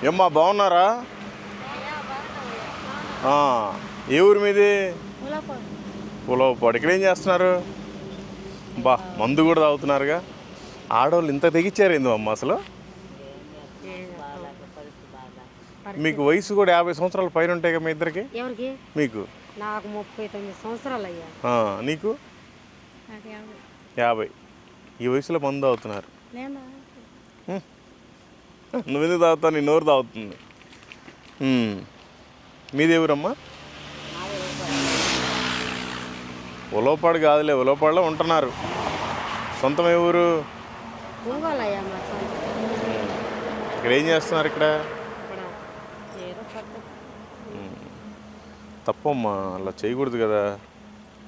ఏమ్మా బాగున్నారా? ఏ ఊరు మీది? పులవపాడు. ఇక్కడ ఏం చేస్తున్నారు? బా మందు కూడా తాగుతున్నారుగా. ఆడవాళ్ళు ఇంత తెగిచ్చారు ఏందో అమ్మ అసలు. మీకు వయసు కూడా 50 సంవత్సరాల పైన ఉంటాయి కదా మీ ఇద్దరికి? మీకు? నాకు 39 సంవత్సరాలు అయ్యా. నీకు? 50. ఈ వయసులో మందు తాగుతున్నారు. నువ్వెందుకు తాగుతావు? నీ నోరు తాగుతుంది. మీది ఎవరమ్మా? ఉలవపాడు కాదులే, ఉలవపాడులో ఉంటున్నారు. సొంతం ఏ ఊరు? ఇక్కడ ఏం చేస్తున్నారు? ఇక్కడ తప్పమ్మా, అలా చేయకూడదు కదా.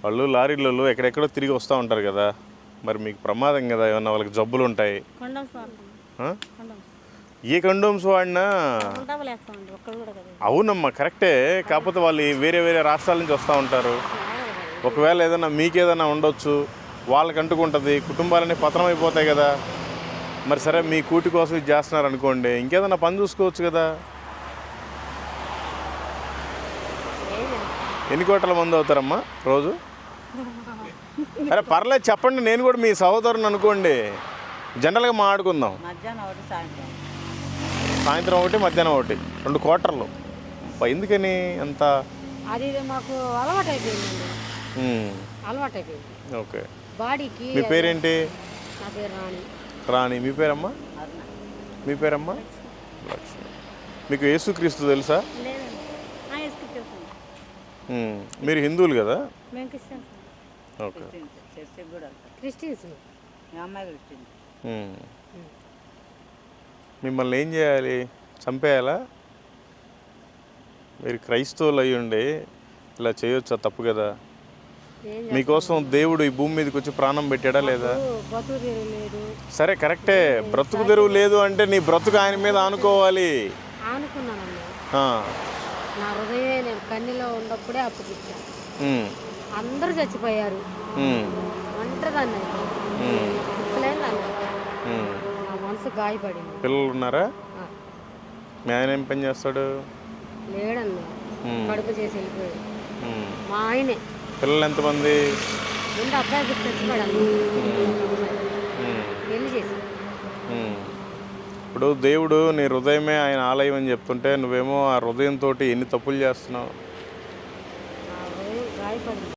వాళ్ళు లారీలలో ఎక్కడెక్కడో తిరిగి వస్తూ ఉంటారు కదా, మరి మీకు ప్రమాదం కదా. ఏమన్నా వాళ్ళకి జబ్బులు ఉంటాయి. ఏ కండోమ్స్ వాడినా అవునమ్మా కరెక్టే. కాకపోతే వాళ్ళు వేరే వేరే రాష్ట్రాల నుంచి వస్తూ ఉంటారు. ఒకవేళ ఏదైనా మీకేదైనా ఉండొచ్చు, వాళ్ళకి అంటుకుంటుంది, కుటుంబాలన్నీ పతనం అయిపోతాయి కదా. మరి సరే మీ కూటి కోసం ఇది చేస్తున్నారు అనుకోండి, ఇంకేదైనా పని చూసుకోవచ్చు కదా. ఎన్ని కోట్ల మంది అవుతారమ్మా రోజు? అరే పర్లేదు చెప్పండి, నేను కూడా మీ సహోదరుని అనుకోండి. జనరల్గా మాట్లాడుకుందాం. సాయంత్రం ఒకటి, మధ్యాహ్నం ఒకటి, 2 క్వార్టర్లు. ఎందుకని అంత? అది మాకు అలవాటైపోయింది. ఓకే. బాడీకి. మీ పేరేంటి? నా పేరు రాణి. రాణి. మీ పేరమ్మా? మీ పేరమ్మా? లక్ష్మి. మీకు యేసుక్రీస్తు తెలుసా? మీరు హిందువులు కదా? ఓకే. మిమ్మల్ని ఏం చేయాలి? చంపేయాలా? మీరు క్రైస్తవులు అయ్యి ఉండి ఇలా చేయొచ్చా? తప్పు కదా. మీకోసం దేవుడు ఈ భూమి మీదకి వచ్చి ప్రాణం పెట్టాడా లేదా? సరే కరెక్టే. బ్రతుకు తెరువు లేదు అంటే నీ బ్రతుకు ఆయన మీద ఆనుకోవాలి. నా హృదయమే నేను కన్నీలో ఉన్నప్పుడే అప్పగిచ్చాను. అందరూ చచ్చిపోయారు. ఒంటరిదాన్ని నా మనసు గాయపడింది. పిల్లలు ఉన్నారా? మీ ఆయన ఏం పని చేస్తాడు? లేడన్నా, కడుపు చేసి వెళ్ళిపోయాడు. మా ఆయనే. పిల్లలు ఎంతమంది? ముందు అబ్బాయికి చచ్చిపోయాడు, పెళ్లి చేసి. ఇప్పుడు దేవుడు నీ హృదయమే ఆయన ఆలయం అని చెప్తుంటే నువ్వేమో ఆ హృదయంతో ఎన్ని తప్పులు చేస్తున్నావు. గాయపడింది.